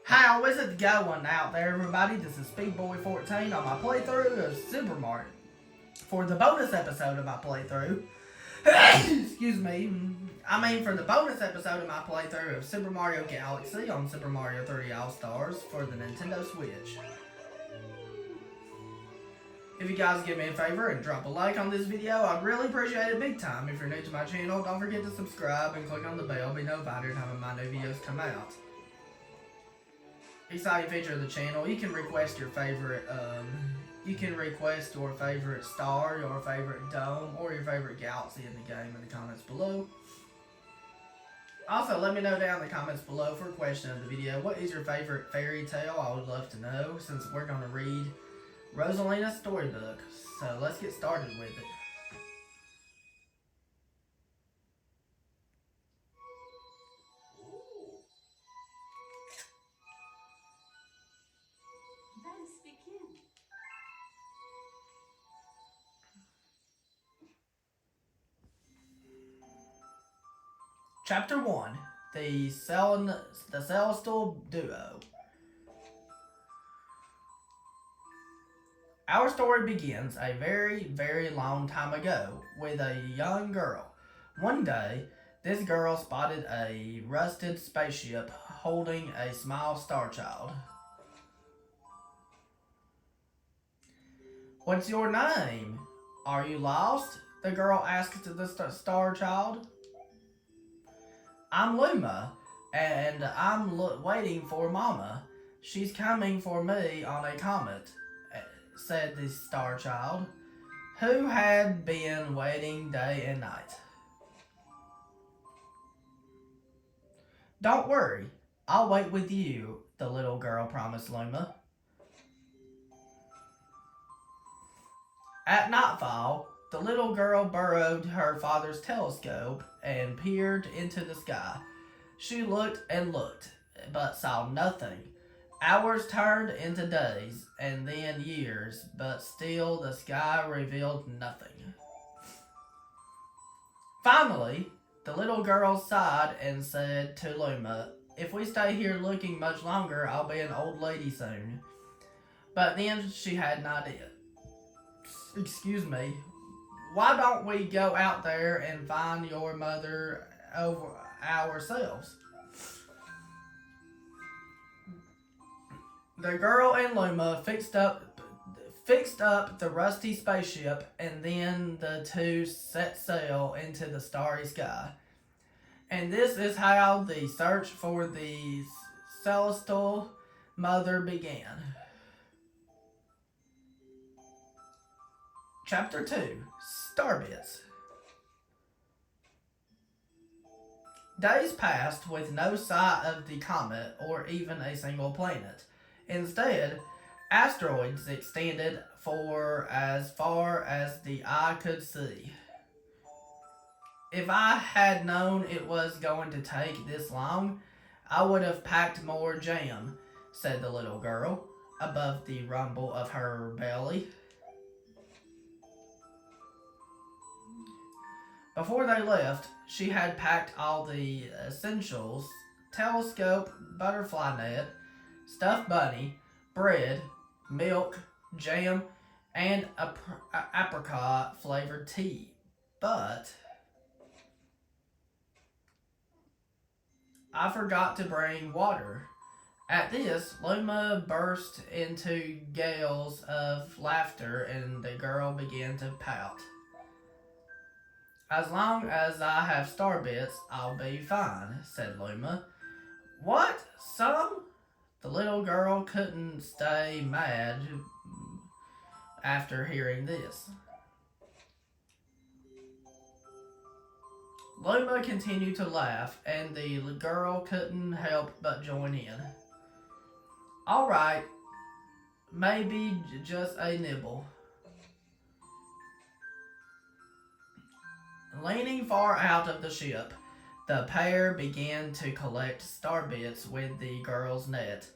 How is it going out there, everybody? This is Speedboy14 on my playthrough of Super Mario. For the bonus episode of my playthrough, excuse me, for the bonus episode of my playthrough of Super Mario Galaxy on Super Mario 3D All-Stars for the Nintendo Switch. If you guys give me a favor and drop a like on this video, I'd really appreciate it big time. If you're new to my channel, don't forget to subscribe and click on the bell, be notified every time my new videos come out. Exciting feature of the channel, you can request your favorite star, your favorite dome, or your favorite galaxy in the game in the comments below. Also, let me know down in the comments below for a question of the video, what is your favorite fairy tale? I would love to know, since we're going to read Rosalina's Storybook. So let's get started with it. Chapter 1, the Celestial Duo. Our story begins a very, very long time ago with a young girl. One day, this girl spotted a rusted spaceship holding a small star child. "What's your name? Are you lost?" the girl asked the star child. "I'm Luma, and I'm waiting for Mama. She's coming for me on a comet," said the star child, who had been waiting day and night. "Don't worry, I'll wait with you," the little girl promised Luma. At nightfall, the little girl borrowed her father's telescope and peered into the sky. She looked and looked, but saw nothing. Hours turned into days, and then years, but still the sky revealed nothing. Finally, the little girl sighed and said to Luma, "If we stay here looking much longer, I'll be an old lady soon." But then she had an idea. "Excuse me, why don't we go out there and find your mother over ourselves?" The girl and Luma fixed up the rusty spaceship, and then the two set sail into the starry sky. And this is how the search for the celestial mother began. Chapter 2, Starbits. Days passed with no sight of the comet or even a single planet. Instead, asteroids extended for as far as the eye could see. "If I had known it was going to take this long, I would have packed more jam," said the little girl, above the rumble of her belly. Before they left, she had packed all the essentials: telescope, butterfly net, stuffed bunny, bread, milk, jam, and apricot flavored tea. But I forgot to bring water. At this, Luma burst into gales of laughter, and the girl began to pout. "As long as I have Starbits, I'll be fine," said Luma. "What? Some?" The little girl couldn't stay mad after hearing this. Luma continued to laugh, and the girl couldn't help but join in. "All right, maybe just a nibble." Leaning far out of the ship, the pair began to collect starbits with the girl's net.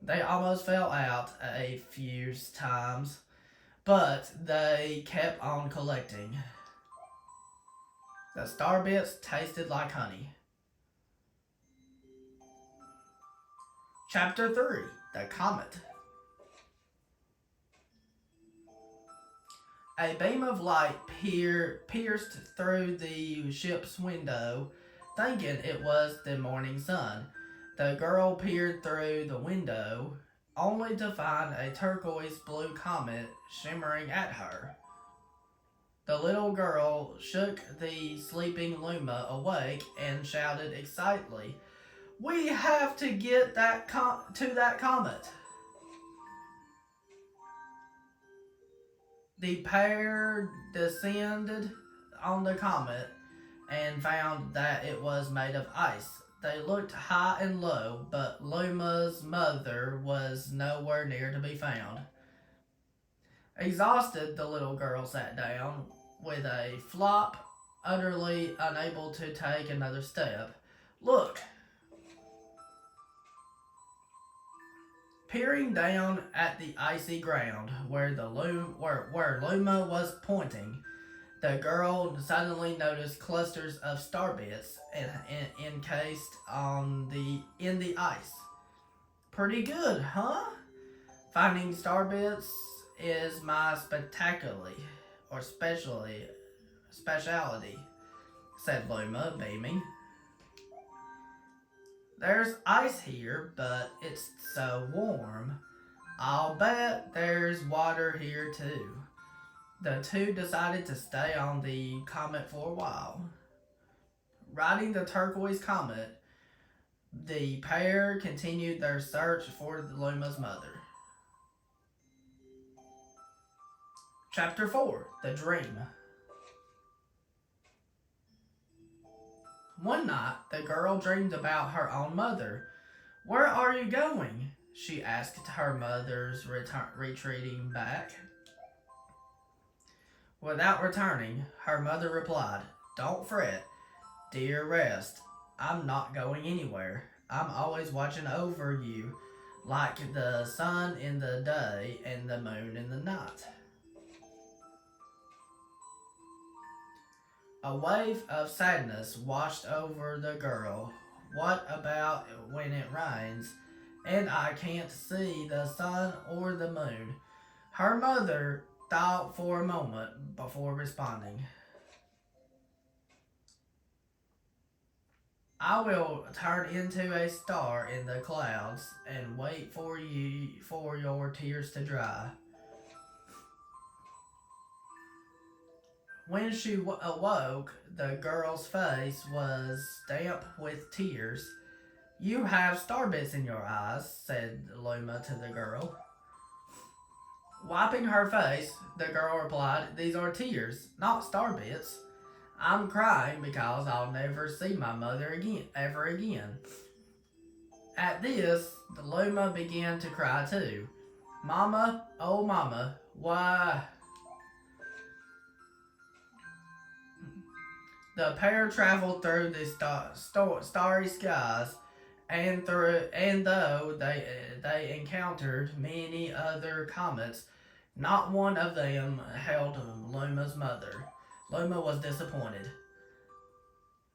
They almost fell out a few times, but they kept on collecting. The starbits tasted like honey. Chapter 3: The Comet. A beam of light pierced through the ship's window, thinking it was the morning sun. The girl peered through the window, only to find a turquoise blue comet shimmering at her. The little girl shook the sleeping Luma awake and shouted excitedly, "We have to get to that comet!" The pair descended on the comet and found that it was made of ice. They looked high and low, but Luma's mother was nowhere near to be found. Exhausted, the little girl sat down with a flop, utterly unable to take another step. "Look!" Peering down at the icy ground where Luma was pointing, the girl suddenly noticed clusters of star bits encased in the ice. "Pretty good, huh? Finding star bits is my specialty," said Luma, beaming. "There's ice here, but it's so warm. I'll bet there's water here too." The two decided to stay on the comet for a while. Riding the turquoise comet, the pair continued their search for Luma's mother. Chapter 4: The Dream. One night, the girl dreamed about her own mother. "Where are you going?" she asked her mother's retreating back. Without returning, her mother replied, "Don't fret, dear, rest. I'm not going anywhere. I'm always watching over you, like the sun in the day and the moon in the night." A wave of sadness washed over the girl. "What about when it rains and I can't see the sun or the moon?" Her mother thought for a moment before responding. "I will turn into a star in the clouds and wait for your tears to dry." When she awoke, the girl's face was damp with tears. "You have starbits in your eyes," said Luma to the girl. Wiping her face, the girl replied, "These are tears, not starbits. I'm crying because I'll never see my mother ever again." At this, the Luma began to cry too. "Mama, oh mama, why?" The pair traveled through the starry skies, and though they encountered many other comets, not one of them held Luma's mother. Luma was disappointed.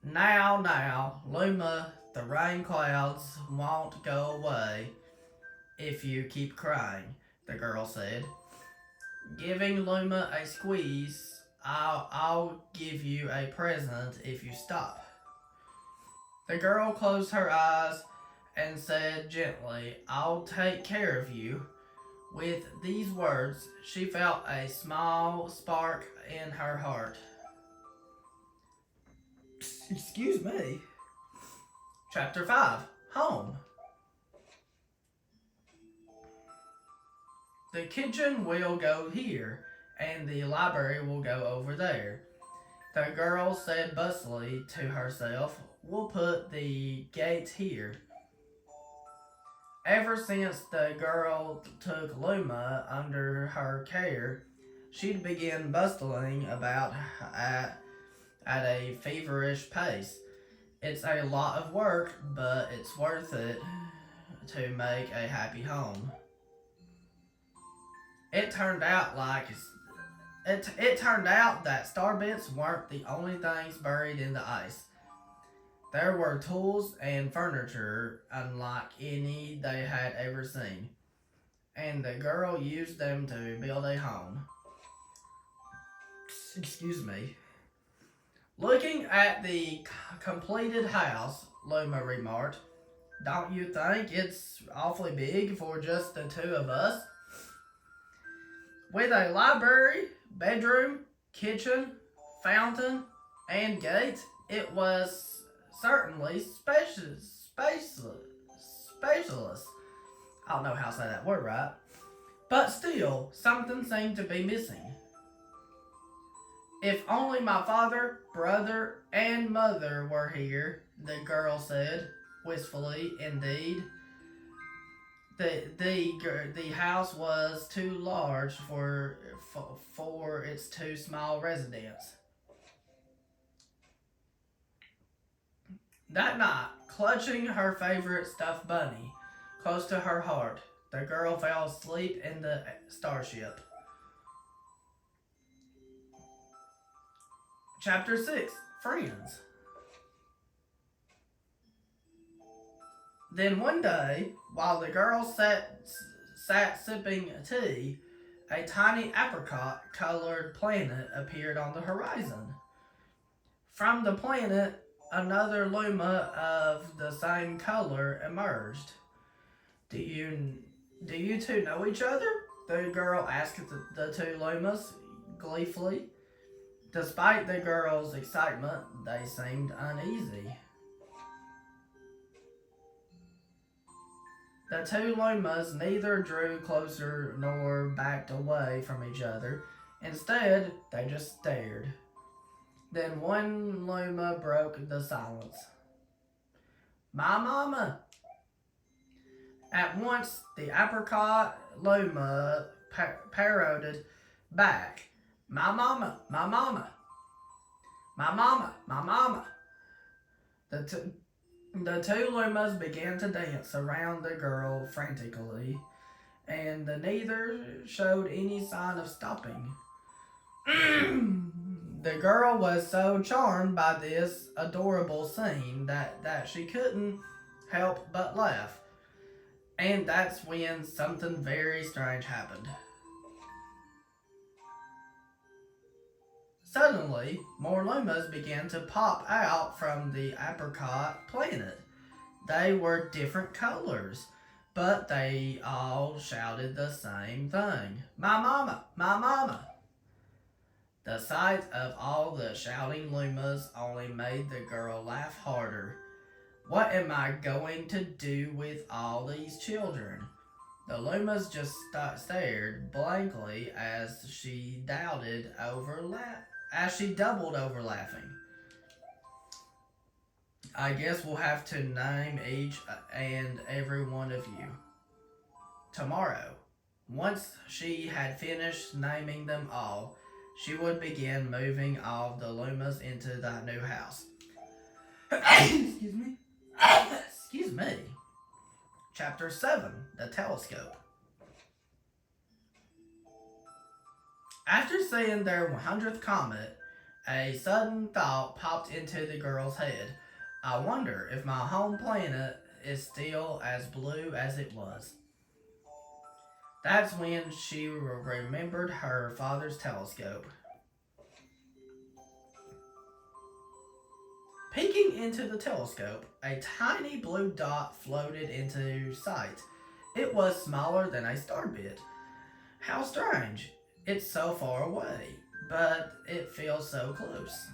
Now, Luma, the rain clouds won't go away if you keep crying," the girl said. Giving Luma a squeeze, I'll give you a present if you stop." The girl closed her eyes and said gently, "I'll take care of you." With these words, she felt a small spark in her heart. Excuse me. Chapter 5: Home. "The kitchen will go here, and the library will go over there," the girl said bustily to herself. "We'll put the gates here." Ever since the girl took Luma under her care, she'd begin bustling about at a feverish pace. It's a lot of work, but it's worth it to make a happy home. It turned out that starbits weren't the only things buried in the ice. There were tools and furniture unlike any they had ever seen, and the girl used them to build a home. Excuse me. Looking at the completed house, Luma remarked, "Don't you think it's awfully big for just the two of us?" With a library, bedroom, kitchen, fountain, and gate, it was certainly spacious. I don't know how to say that word right. But still, something seemed to be missing. "If only my father, brother, and mother were here," the girl said, wistfully indeed. The house was too large for its two small residents. That night, clutching her favorite stuffed bunny close to her heart, the girl fell asleep in the starship. Chapter 6, Friends. Then one day, while the girl sat sipping tea, a tiny apricot colored planet appeared on the horizon. From the planet, another Luma of the same color emerged. Do you two know each other?" the girl asked the two Lumas gleefully. Despite the girl's excitement, they seemed uneasy. The two Lumas neither drew closer nor backed away from each other. Instead, they just stared. Then one Luma broke the silence. "My mama!" At once, the apricot Luma parroted back. "My mama, my mama, my mama, my mama." The two Lumas began to dance around the girl frantically, and neither showed any sign of stopping. The girl was so charmed by this adorable scene that she couldn't help but laugh. And that's when something very strange happened. Suddenly, more Lumas began to pop out from the apricot planet. They were different colors, but they all shouted the same thing: "My mama! My mama!" The sight of all the shouting Lumas only made the girl laugh harder. "What am I going to do with all these children?" The Lumas just stared blankly as she doubled over laughing. "I guess we'll have to name each and every one of you tomorrow." Once she had finished naming them all, she would begin moving all the Lumas into the new house. Excuse me. Excuse me. Chapter 7, The Telescope. After seeing their 100th comet, a sudden thought popped into the girl's head. "I wonder if my home planet is still as blue as it was." That's when she remembered her father's telescope. Peeking into the telescope, a tiny blue dot floated into sight. It was smaller than a star bit. "How strange. It's so far away, but it feels so close."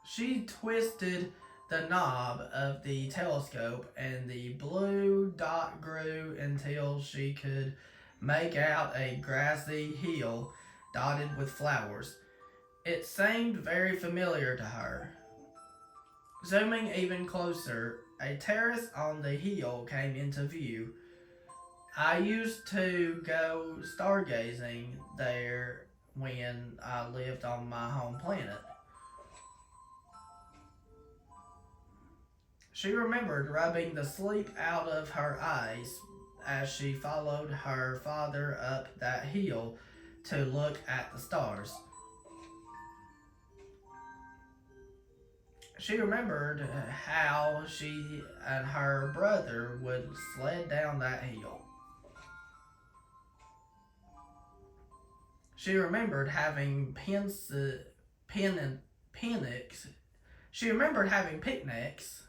She twisted the knob of the telescope, and the blue dot grew until she could make out a grassy hill dotted with flowers. It seemed very familiar to her. Zooming even closer, a terrace on the hill came into view. "I used to go stargazing there when I lived on my home planet." She remembered rubbing the sleep out of her eyes as she followed her father up that hill to look at the stars. She remembered how she and her brother would sled down that hill. She remembered having picnics. She remembered having picnics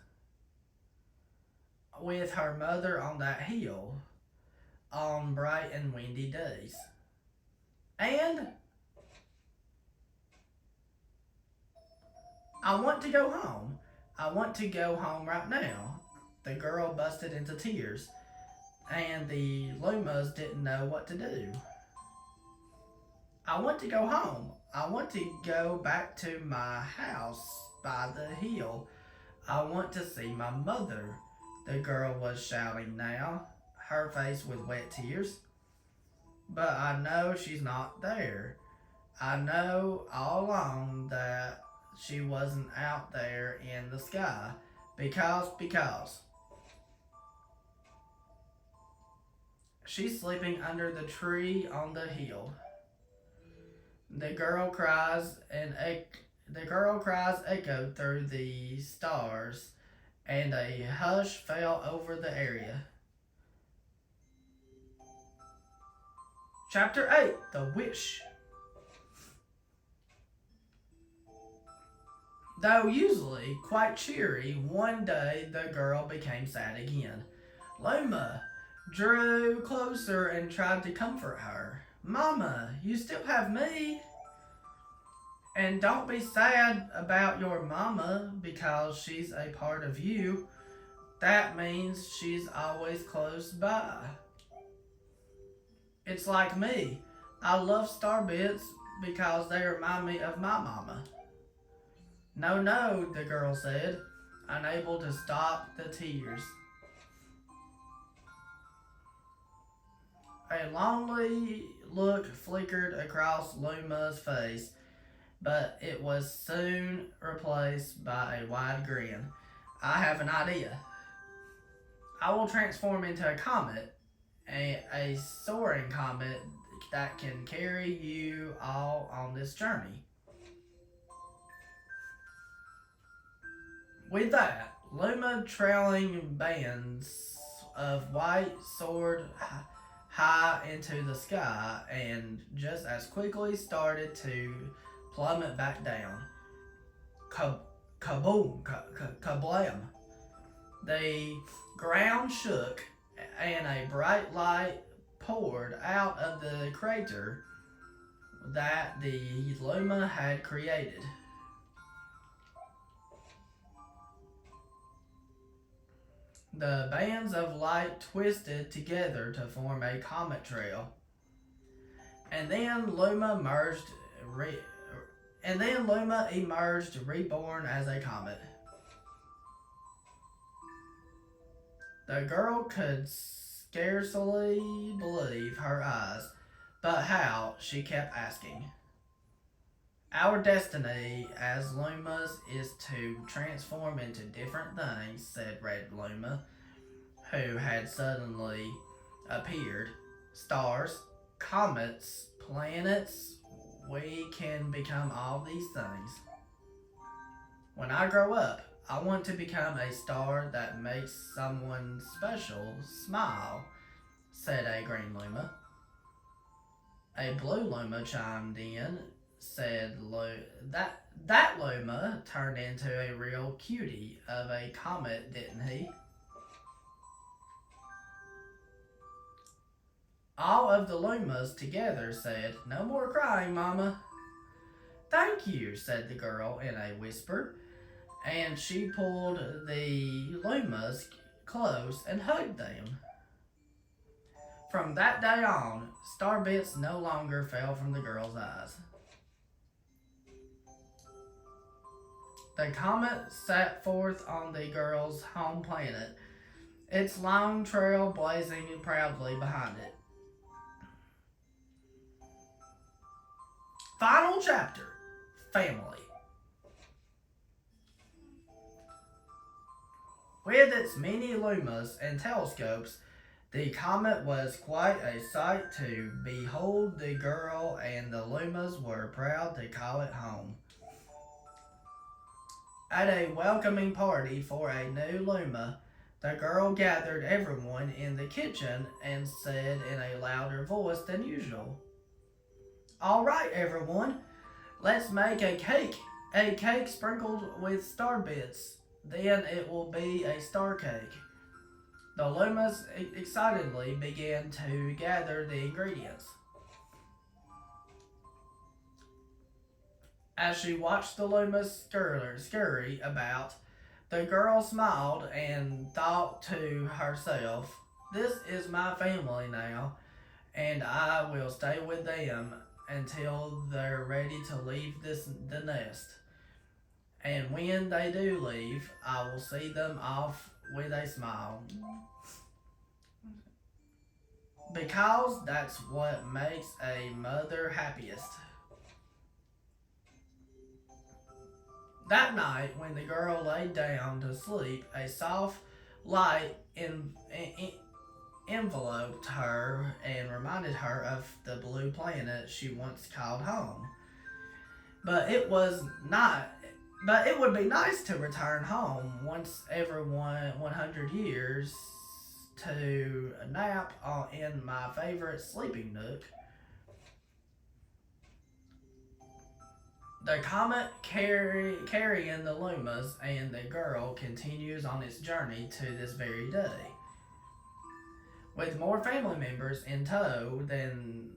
with her mother on that hill on bright and windy days. And I want to go home. I want to go home right now. The girl busted into tears, and the Lumas didn't know what to do. I want to go home. I want to go back to my house by the hill. I want to see my mother. The girl was shouting now, her face with wet tears. But I know she's not there. I know all along that she wasn't out there in the sky because she's sleeping under the tree on the hill. The girl cries echoed through the stars, and a hush fell over the area. Chapter 8: The Wish. Though usually quite cheery, one day the girl became sad again. Luma drew closer and tried to comfort her. Mama, you still have me. And don't be sad about your mama because she's a part of you. That means she's always close by. It's like me. I love star bits because they remind me of my mama. No, no, the girl said, unable to stop the tears. A lonely look flickered across Luma's face, but it was soon replaced by a wide grin. I have an idea. I will transform into a comet, a soaring comet that can carry you all on this journey. With that, Luma trailing bands of white soared high into the sky and just as quickly started to plummet back down. Kaboom! Kablam! The ground shook and a bright light poured out of the crater that the Luma had created. The bands of light twisted together to form a comet trail, and then Luma emerged reborn as a comet. The girl could scarcely believe her eyes, but how, she kept asking. Our destiny as Lumas is to transform into different things, said Red Luma, who had suddenly appeared. Stars, comets, planets, we can become all these things. When I grow up, I want to become a star that makes someone special smile, said a green Luma. A blue Luma chimed in, said that Luma turned into a real cutie of a comet, didn't he? All of the Lumas together said, no more crying, Mama. Thank you, said the girl in a whisper, and she pulled the Lumas close and hugged them. From that day on, star bits no longer fell from the girl's eyes. The comet set forth on the girl's home planet, its long trail blazing proudly behind it. Final chapter, Family. With its many lumas and telescopes, the comet was quite a sight to behold. The girl and the lumas were proud to call it home. At a welcoming party for a new Luma, the girl gathered everyone in the kitchen and said in a louder voice than usual, "All right, everyone, let's make a cake. A cake sprinkled with star bits. Then it will be a star cake." The Lumas excitedly began to gather the ingredients. As she watched the Lumas scurry about, the girl smiled and thought to herself, "This is my family now, and I will stay with them until they're ready to leave the nest. And when they do leave, I will see them off with a smile. Because that's what makes a mother happiest." That night, when the girl lay down to sleep, a soft light enveloped her and reminded her of the blue planet she once called home. But it was not. But it would be nice to return home once every 100 years to nap in my favorite sleeping nook. The comet carrying the Lumas and the girl continues on its journey to this very day. With more family members in tow than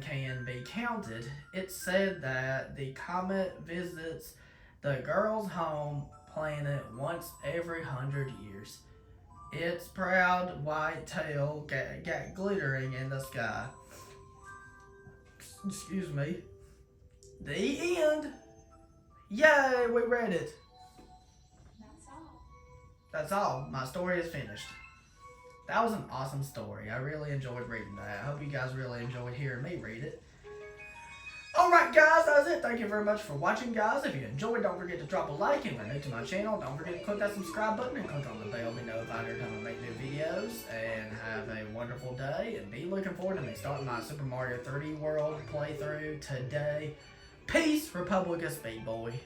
can be counted, it's said that the comet visits the girl's home planet once every 100 years. Its proud white tail glittering in the sky. Excuse me. The end. Yay, we read it. That's all. That's all. My story is finished. That was an awesome story. I really enjoyed reading that. I hope you guys really enjoyed hearing me read it. Alright guys, that's it. Thank you very much for watching, guys. If you enjoyed, don't forget to drop a like. If you're new to my channel, don't forget to click that subscribe button and click on the bell to be notified every time I make new videos. And have a wonderful day. And be looking forward to me starting my Super Mario 3D World playthrough today. Peace, Republic of Speed Boy.